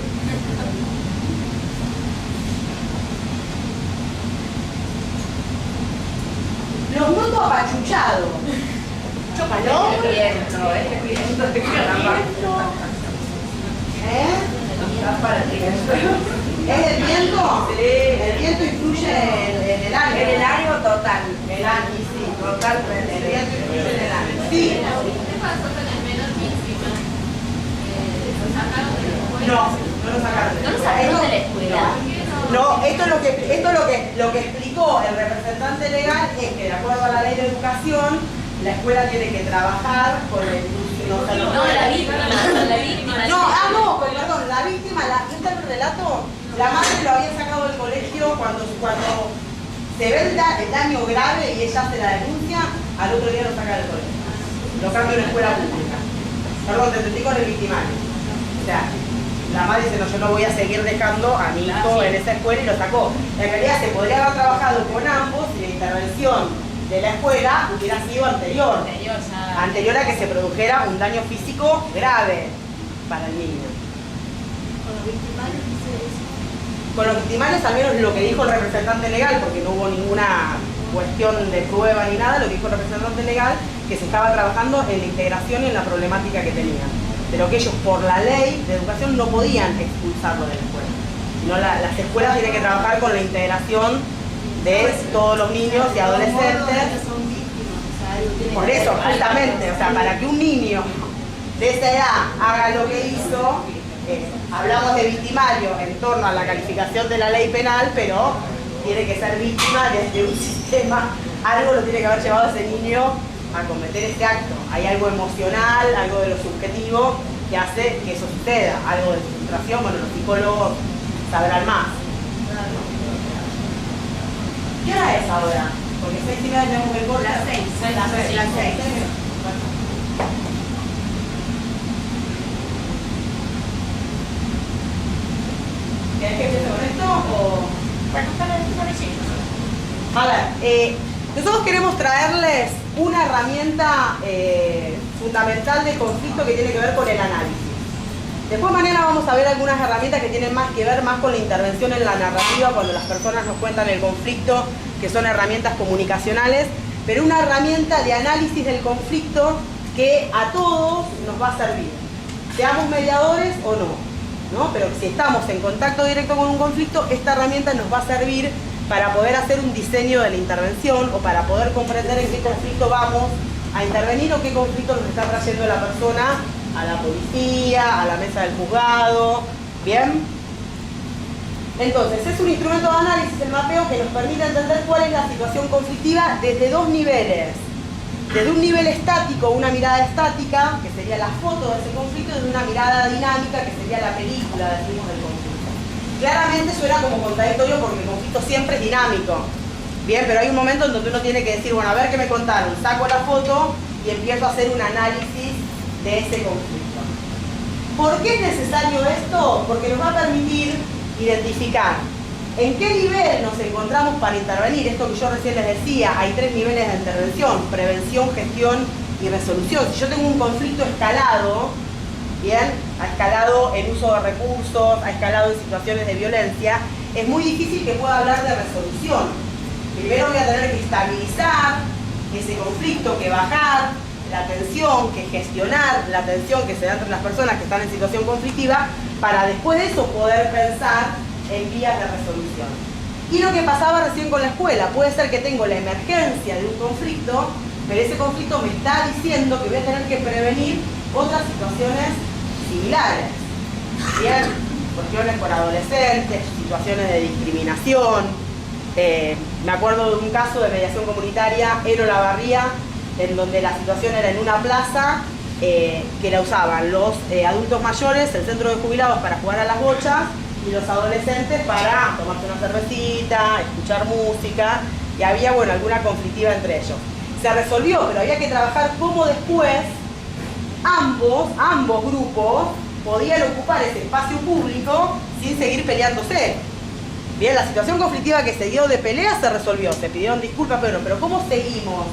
Los noto apachuchados. Chócalo. Es el viento de caramba. ¿Es el viento? Sí. El viento influye en el ánimo. En el ánimo total. El ánimo, sí. Totalmente. El viento influye en el ánimo. Sí. ¿Qué pasó con el menor Mísima? ¿Lo sacaron de la escuela? No lo sacaron. ¿No lo sacaron de la escuela? No, esto es lo que explicó el representante legal, es que de acuerdo a la ley de educación, la escuela tiene que trabajar con el inclusión. No, la víctima. Perdón, la víctima, ¿viste el relato? La madre lo había sacado del colegio cuando se ve el daño grave y ella hace la denuncia, al otro día lo saca del colegio. Lo cambia a una escuela pública. Perdón, te entendí con el victimario. O sea, la madre dice, no, yo no voy a seguir dejando a mi hijo en esa escuela y lo sacó. En realidad se podría haber trabajado con ambos y la intervención de la escuela hubiera sido anterior a que se produjera un daño físico grave para el niño. Con los victimarios, ¿qué se dice? Con los victimarios al menos lo que dijo el representante legal, porque no hubo ninguna cuestión de prueba ni nada, lo que dijo el representante legal, que se estaba trabajando en la integración y en la problemática que tenían. Pero que ellos por la ley de educación no podían expulsarlo de la escuela. Sino las escuelas tienen que trabajar con la integración de todos los niños y adolescentes. Por eso, justamente, o sea, para que un niño de esa edad haga lo que hizo, hablamos de victimario en torno a la calificación de la ley penal, pero tiene que ser víctima de un sistema, algo lo tiene que haber llevado a ese niño a cometer este acto. Hay algo emocional, algo de lo subjetivo que hace que eso suceda, algo de frustración, bueno, los psicólogos sabrán más. ¿Qué hora es ahora? Porque 6:30 tenemos que ir por Las 6. Las 6. ¿Querés que empiece con esto o...? Bueno, para decir. A ver, nosotros queremos traerles una herramienta fundamental de conflicto que tiene que ver con el análisis. Después mañana vamos a ver algunas herramientas que tienen más que ver más con la intervención en la narrativa cuando las personas nos cuentan el conflicto, que son herramientas comunicacionales, pero una herramienta de análisis del conflicto que a todos nos va a servir, seamos mediadores o no, pero si estamos en contacto directo con un conflicto, esta herramienta nos va a servir para poder hacer un diseño de la intervención o para poder comprender en qué conflicto vamos a intervenir o qué conflicto nos está trayendo la persona a la policía, a la mesa del juzgado, ¿bien? Entonces, es un instrumento de análisis, el mapeo, que nos permite entender cuál es la situación conflictiva desde dos niveles. Desde un nivel estático, una mirada estática, que sería la foto de ese conflicto, y desde una mirada dinámica, que sería la película, decimos, del conflicto. Claramente suena como contradictorio porque el conflicto siempre es dinámico. Bien, pero hay un momento en donde uno tiene que decir, bueno, a ver qué me contaron, saco la foto y empiezo a hacer un análisis de ese conflicto. ¿Por qué es necesario esto? Porque nos va a permitir identificar en qué nivel nos encontramos para intervenir. Esto que yo recién les decía, hay 3 niveles de intervención: prevención, gestión y resolución. Si yo tengo un conflicto escalado, bien, ha escalado en uso de recursos, ha escalado en situaciones de violencia, es muy difícil que pueda hablar de resolución. Primero voy a tener que estabilizar ese conflicto, que bajar la tensión, que gestionar la tensión que se da entre las personas que están en situación conflictiva, para después de eso poder pensar en vías de resolución. Y lo que pasaba recién con la escuela, puede ser que tengo la emergencia de un conflicto, pero ese conflicto me está diciendo que voy a tener que prevenir otras situaciones similares. Bien, cuestiones con adolescentes, situaciones de discriminación. Me acuerdo de un caso de mediación comunitaria en Olavarría, en donde la situación era en una plaza que la usaban los adultos mayores, el centro de jubilados, para jugar a las bochas, y los adolescentes para tomarse una cervecita, escuchar música, y había, bueno, alguna conflictiva entre ellos. Se resolvió, pero había que trabajar cómo después ambos grupos podían ocupar ese espacio público sin seguir peleándose. Bien, la situación conflictiva que se dio de pelea se resolvió, se pidieron disculpas, pero ¿cómo seguimos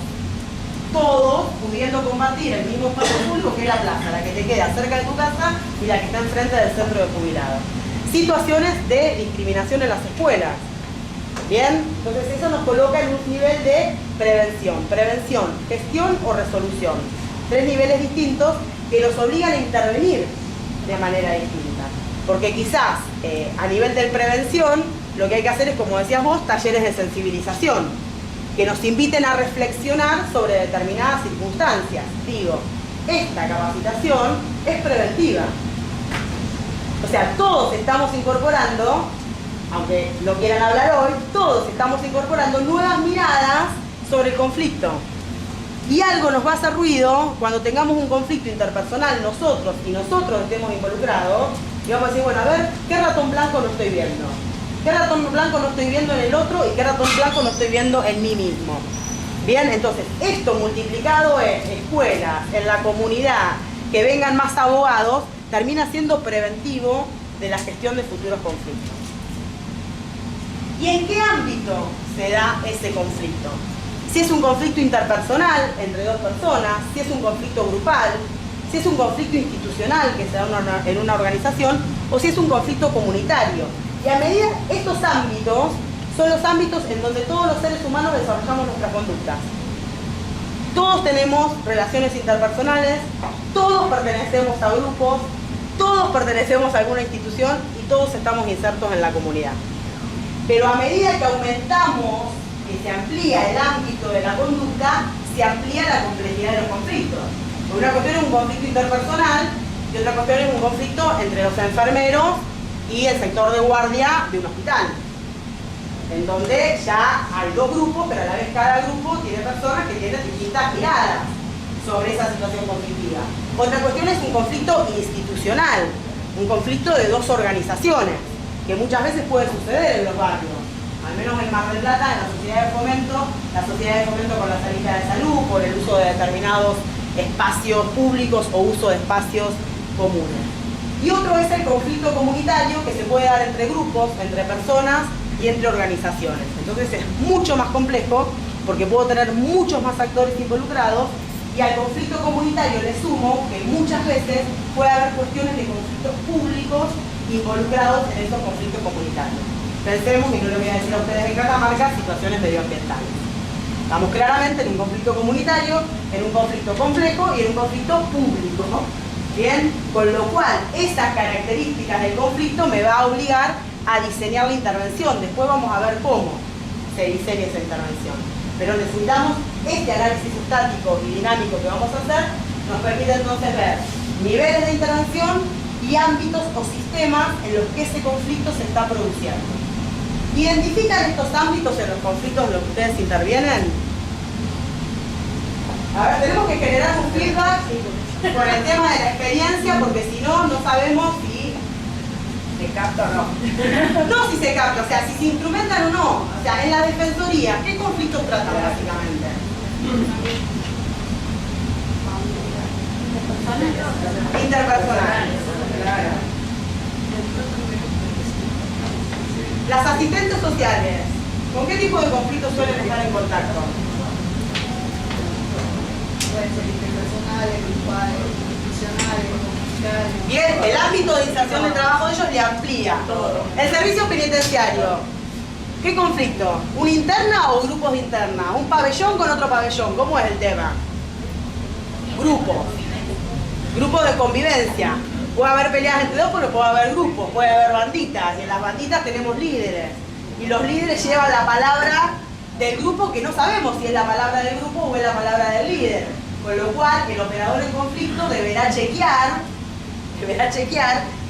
todos pudiendo compartir el mismo espacio público, que es la plaza, la que te queda cerca de tu casa y la que está enfrente del centro de jubilados? Situaciones de discriminación en las escuelas. Bien, entonces eso nos coloca en un nivel de prevención, gestión o resolución. 3 niveles distintos que nos obligan a intervenir de manera distinta. Porque quizás a nivel de prevención lo que hay que hacer es, como decías vos, talleres de sensibilización, que nos inviten a reflexionar sobre determinadas circunstancias. Digo, esta capacitación es preventiva. O sea, todos estamos incorporando, aunque lo quieran hablar hoy, todos estamos incorporando nuevas miradas sobre el conflicto. Y algo nos va a hacer ruido cuando tengamos un conflicto interpersonal nosotros estemos involucrados, y vamos a decir, bueno, a ver, ¿qué ratón blanco no estoy viendo? ¿Qué ratón blanco no estoy viendo en el otro y qué ratón blanco no estoy viendo en mí mismo? Bien, entonces, esto multiplicado en escuelas, en la comunidad, que vengan más abogados, termina siendo preventivo de la gestión de futuros conflictos. ¿Y en qué ámbito se da ese conflicto? Si es un conflicto interpersonal entre dos personas, si es un conflicto grupal, si es un conflicto institucional que se da en una organización, o si es un conflicto comunitario. Y a medida, estos ámbitos son los ámbitos en donde todos los seres humanos desarrollamos nuestras conductas. Todos tenemos relaciones interpersonales, todos pertenecemos a grupos, todos pertenecemos a alguna institución y todos estamos insertos en la comunidad. Pero a medida que aumentamos, que se amplía el ámbito de la conducta, se amplía la complejidad de los conflictos. Una cuestión es un conflicto interpersonal y otra cuestión es un conflicto entre los enfermeros y el sector de guardia de un hospital, en donde ya hay dos grupos, pero a la vez cada grupo tiene personas que tienen distintas miradas sobre esa situación conflictiva. Otra cuestión es un conflicto institucional, un conflicto de dos organizaciones, que muchas veces puede suceder en los barrios. Al menos en Mar del Plata, en la sociedad de fomento con la sanidad de salud, por el uso de determinados espacios públicos o uso de espacios comunes. Y otro es el conflicto comunitario, que se puede dar entre grupos, entre personas y entre organizaciones. Entonces es mucho más complejo porque puedo tener muchos más actores involucrados, y al conflicto comunitario le sumo que muchas veces puede haber cuestiones de conflictos públicos involucrados en esos conflictos comunitarios. Pensemos, y no le voy a decir a ustedes en Catamarca, situaciones medioambientales. Estamos claramente en un conflicto comunitario, en un conflicto complejo y en un conflicto público, ¿no? Bien, con lo cual esas características del conflicto me va a obligar a diseñar la intervención. Después vamos a ver cómo se diseña esa intervención. Pero necesitamos este análisis estático y dinámico que vamos a hacer, nos permite entonces ver niveles de intervención y ámbitos o sistemas en los que ese conflicto se está produciendo. ¿Identifican estos ámbitos en los conflictos en los que ustedes intervienen? A ver, tenemos que generar un feedback por el tema de la experiencia, porque si no, no sabemos si se capta o no. No si se capta, o sea, si se instrumentan o no. O sea, en la defensoría, ¿qué conflictos tratan básicamente? Interpersonales. Claro. Las asistentes sociales, ¿con qué tipo de conflictos suelen estar en contacto? Pueden ser interpersonales, grupales, institucionales, comunitarios. Bien, el ámbito de inserción de trabajo de ellos le amplía. El servicio penitenciario, ¿qué conflicto? ¿Una interna o grupos de interna? ¿Un pabellón con otro pabellón? ¿Cómo es el tema? Grupos. Grupos de convivencia. Puede haber peleas entre dos, pero puede haber grupos, puede haber banditas. Y en las banditas tenemos líderes. Y los líderes llevan la palabra del grupo, que no sabemos si es la palabra del grupo o es la palabra del líder. Con lo cual, el operador en conflicto deberá chequear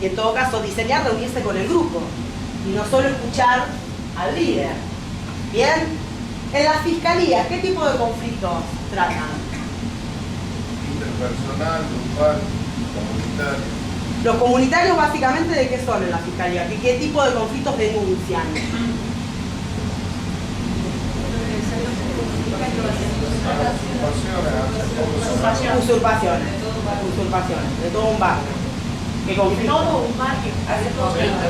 y en todo caso diseñar, reunirse con el grupo. Y no solo escuchar al líder. Bien, en las fiscalías, ¿qué tipo de conflictos tratan? Interpersonal, grupal, comunitario. Los comunitarios básicamente, ¿de qué son en la fiscalía? ¿Qué tipo de conflictos denuncian? Usurpaciones, de todo un barrio. ¿Qué conflicto? Todo un barrio. De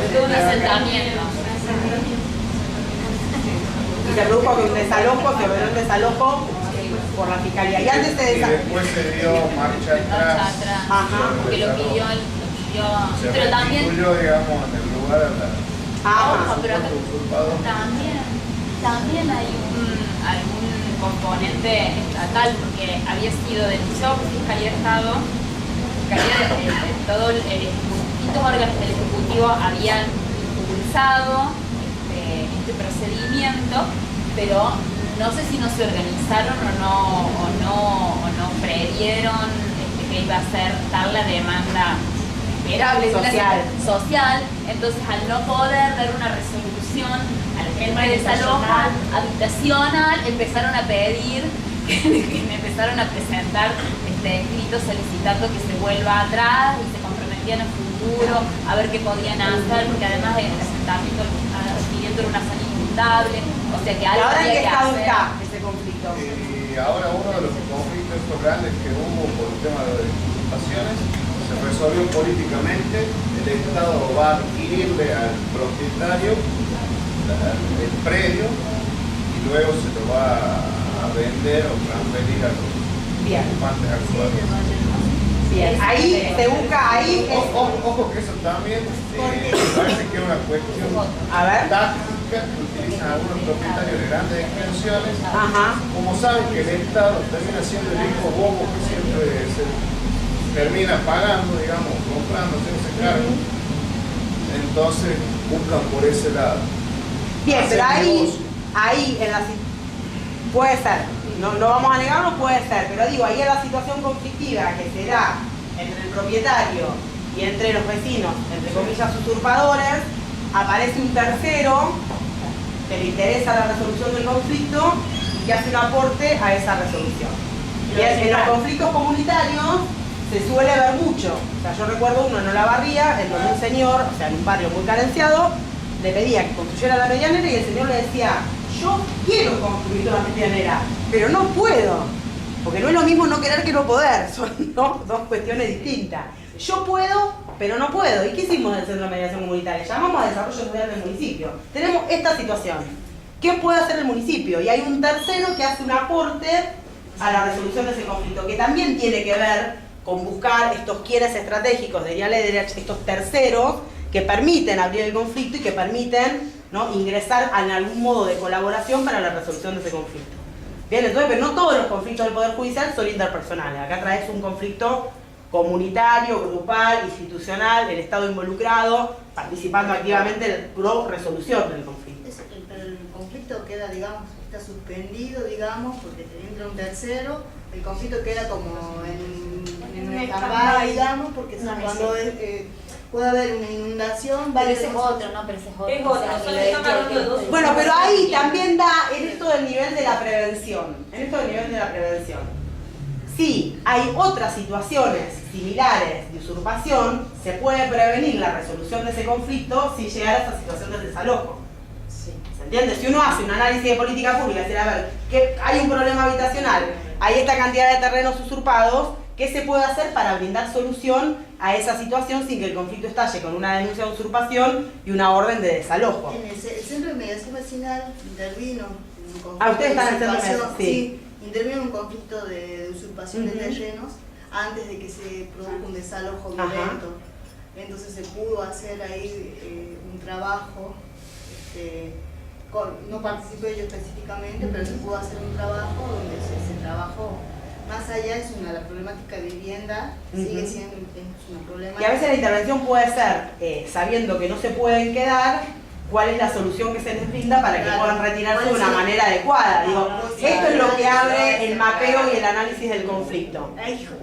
todo un asentamiento. Y se produjo que un desalojo, se ordenó un desalojo por la fiscalía. Y antes se Y después se dio marcha atrás. Ajá. Porque lo pidió, Se pero también, restituyó, digamos, en el lugar a la Ajá. pero usurpador. también hay algún componente estatal, porque había sido denunciado por Fiscalía de Estado, todo distintos órganos del Ejecutivo habían impulsado este procedimiento, pero no sé si no se organizaron o no previeron que iba a ser tal la demanda esperable social. Entonces, al no poder dar una resolución a la gente desaloja habitacional, empezaron a pedir, empezaron a presentar escritos solicitando que se vuelva atrás y se comprometían a futuro a ver qué podían hacer, porque además el asentamiento adquiriendo una zona inundable, o sea que algo ¿Y ahora en había qué que estado hacer. está ese conflicto? y ahora uno de los conflictos estos grandes que hubo por el tema de las ocupaciones se resolvió políticamente. El Estado va a adquirirle al propietario el predio y luego se lo va a vender o transferir a los ocupantes actuales. Bien, ahí se busca, ahí es... Ojo que eso también parece que es una cuestión táctica que utilizan algunos propietarios de grandes extensiones. Como saben que el Estado termina siendo el hijo bobo que siempre se termina pagando, digamos, comprando, haciéndose cargo. Entonces buscan por ese lado. Bien, pero ahí en la puede ser, no vamos a negarlo, puede ser, pero digo, ahí en la situación conflictiva que se da entre el propietario y entre los vecinos, entre comillas usurpadores, aparece un tercero que le interesa la resolución del conflicto y que hace un aporte a esa resolución. Y en los conflictos comunitarios se suele ver mucho. O sea, yo recuerdo uno en Olavarría, en donde un señor, o sea, en un barrio muy carenciado, le pedía que construyera la medianera y el señor le decía: yo quiero construir la medianera, pero no puedo. Porque no es lo mismo no querer que no poder, son dos cuestiones distintas. Yo puedo, pero no puedo. ¿Y qué hicimos del Centro de Mediación Comunitaria? Llamamos a desarrollo social del municipio. Tenemos esta situación. ¿Qué puede hacer el municipio? Y hay un tercero que hace un aporte a la resolución de ese conflicto, que también tiene que ver con buscar estos quienes estratégicos de Lederach, estos terceros que permiten abrir el conflicto y que permiten, ¿no?, ingresar en algún modo de colaboración para la resolución de ese conflicto. Bien, entonces, pero no todos los conflictos del Poder Judicial son interpersonales. Acá traes un conflicto comunitario, grupal, institucional, el Estado involucrado, participando activamente en la resolución del conflicto. Pero el conflicto queda, digamos, está suspendido, digamos, porque te entra un tercero, el conflicto queda como en una stand-by, digamos, porque cuando puede haber una inundación, Pero ese es otro, ¿no? Pero ese es otro. Es otro, solo estamos hablando de dos. Bueno, pero ahí también da en esto del nivel de la prevención. Si hay otras situaciones similares de usurpación, se puede prevenir la resolución de ese conflicto si llegara a esa situación de desalojo. ¿Se entiende? Si uno hace un análisis de política pública, es decir, a ver, que hay un problema habitacional, hay esta cantidad de terrenos usurpados, ¿qué se puede hacer para brindar solución a esa situación sin que el conflicto estalle con una denuncia de usurpación y una orden de desalojo? En el Centro de Mediación Vecinal intervino en un conflicto ustedes están en el Centro de usurpación, Mediación, sí. Intervino en un conflicto de usurpación de terrenos antes de que se produzca un desalojo violento. Entonces se pudo hacer ahí un trabajo, no participé yo específicamente, pero se pudo hacer un trabajo donde se trabajó. Más allá es la problemática de vivienda, sigue siendo una problemática. Y a veces la intervención puede ser, sabiendo que no se pueden quedar, cuál es la solución que se les brinda para que puedan retirarse de una manera adecuada. Digo, esto es lo que abre el mapeo y el análisis del conflicto.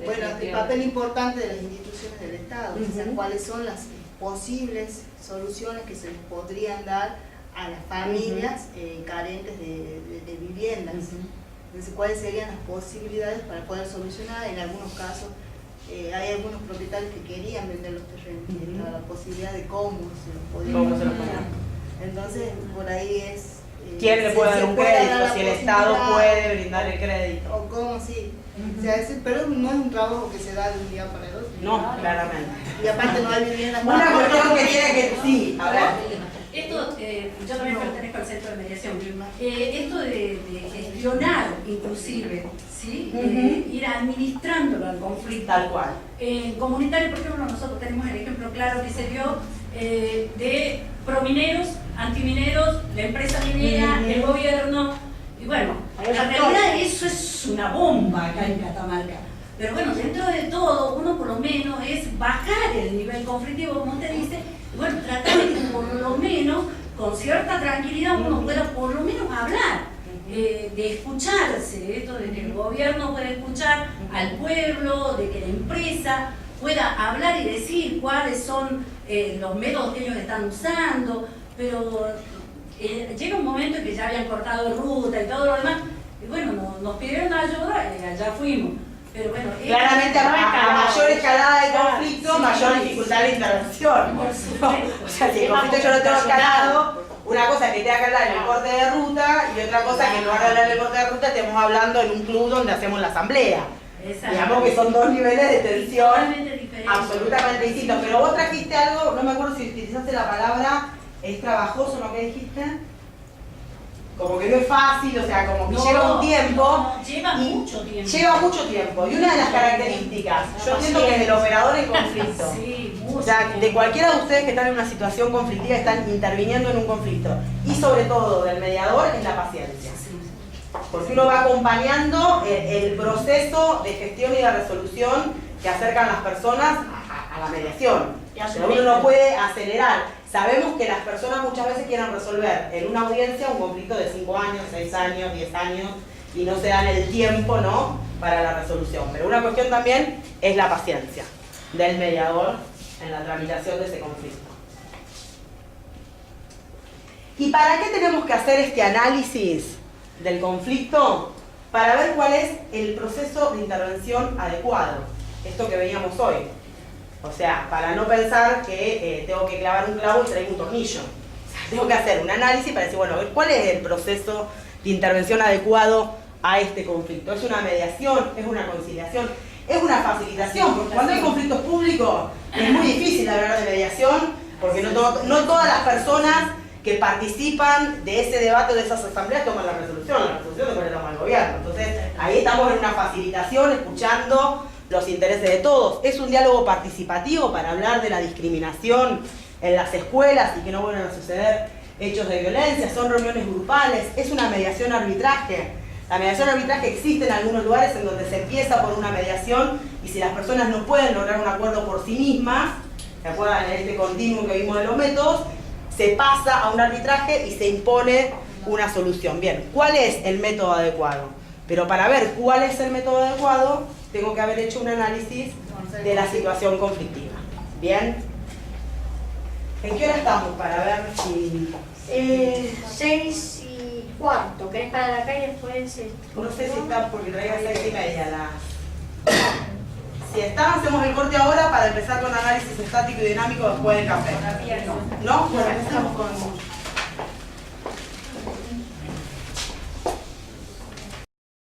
Bueno, el papel importante de las instituciones del Estado, o sea, cuáles son las posibles soluciones que se les podrían dar a las familias carentes de viviendas. Entonces, ¿cuáles serían las posibilidades para poder solucionar? En algunos casos, hay algunos propietarios que querían vender los terrenos, y estaba la posibilidad de cómo se los podían vender. Entonces, por ahí es... ¿Quién le puede dar un crédito? Si el Estado puede brindar el crédito. O cómo, sí. O sea, pero no es un trabajo que se da de un día para el otro. No, claramente. Y aparte no hay viviendas. Una cuestión que tiene que... Sí, a ver. Esto, yo también pertenezco al Centro de Mediación. Esto de gestionar, inclusive, ¿sí? Ir administrándolo al conflicto. Tal cual. En comunitario, por ejemplo, nosotros tenemos el ejemplo claro que se dio de promineros, antimineros, la empresa minera, el gobierno. Y bueno, en realidad eso es una bomba acá en Catamarca. Pero bueno, dentro de todo, uno por lo menos es bajar el nivel conflictivo, como usted dice, y bueno, tratar de que por lo menos, con cierta tranquilidad, uno pueda por lo menos hablar, de escucharse, esto de que el gobierno pueda escuchar al pueblo, de que la empresa pueda hablar y decir cuáles son los métodos que ellos están usando, pero llega un momento en que ya habían cortado ruta y todo lo demás, y bueno, nos pidieron ayuda y allá fuimos. Pero bueno, claramente a mayor escalada de conflicto, mayor dificultad de intervención. Por supuesto. O sea, si el conflicto yo lo tengo escalado, una cosa es que tenga que hablar en el corte de ruta y otra cosa es que en lugar de hablar en el corte de ruta estemos hablando en un club donde hacemos la asamblea. Digamos que son dos niveles de tensión absolutamente distintos. Pero vos trajiste algo, no me acuerdo si utilizaste la palabra, es trabajoso lo que dijiste. Como que no es fácil, o sea, como que lleva un tiempo. Lleva mucho tiempo. Lleva mucho tiempo. Y una de las características, yo entiendo que es el operador en conflicto. Sí, O sea, de cualquiera de ustedes que están en una situación conflictiva, están interviniendo en un conflicto. Y sobre todo del mediador es la paciencia. Porque uno va acompañando el proceso de gestión y de resolución que acercan las personas a la mediación. Pero uno no puede acelerar. Sabemos que las personas muchas veces quieren resolver en una audiencia un conflicto de 5 años, 6 años, 10 años y no se dan el tiempo, ¿no?, para la resolución. Pero una cuestión también es la paciencia del mediador en la tramitación de ese conflicto. ¿Y para qué tenemos que hacer este análisis del conflicto? Para ver cuál es el proceso de intervención adecuado. Esto que veíamos hoy. O sea, para no pensar que tengo que clavar un clavo y traigo un tornillo. O sea, tengo que hacer un análisis para decir, bueno, ¿cuál es el proceso de intervención adecuado a este conflicto? ¿Es una mediación? ¿Es una conciliación? ¿Es una facilitación? Porque cuando hay conflictos públicos es muy difícil hablar de mediación, porque no todas las personas que participan de ese debate, de esas asambleas, toman la resolución después la toma el gobierno. Entonces, ahí estamos en una facilitación, escuchando los intereses de todos. Es un diálogo participativo para hablar de la discriminación en las escuelas y que no vuelvan a suceder hechos de violencia. Son reuniones grupales, es una mediación arbitraje. La mediación arbitraje existe en algunos lugares en donde se empieza por una mediación y si las personas no pueden lograr un acuerdo por sí mismas, ¿se acuerdan en este continuum que vimos de los métodos? Se pasa a un arbitraje y se impone una solución. Bien, ¿cuál es el método adecuado? Pero para ver cuál es el método adecuado, tengo que haber hecho un análisis de la situación conflictiva. ¿Bien? ¿En qué hora estamos para ver si...? 6:15. ¿Querés para acá y después...? No sé si está porque traigo 6:30 Si están, hacemos el corte ahora para empezar con análisis estático y dinámico después del café. ¿No? Bueno,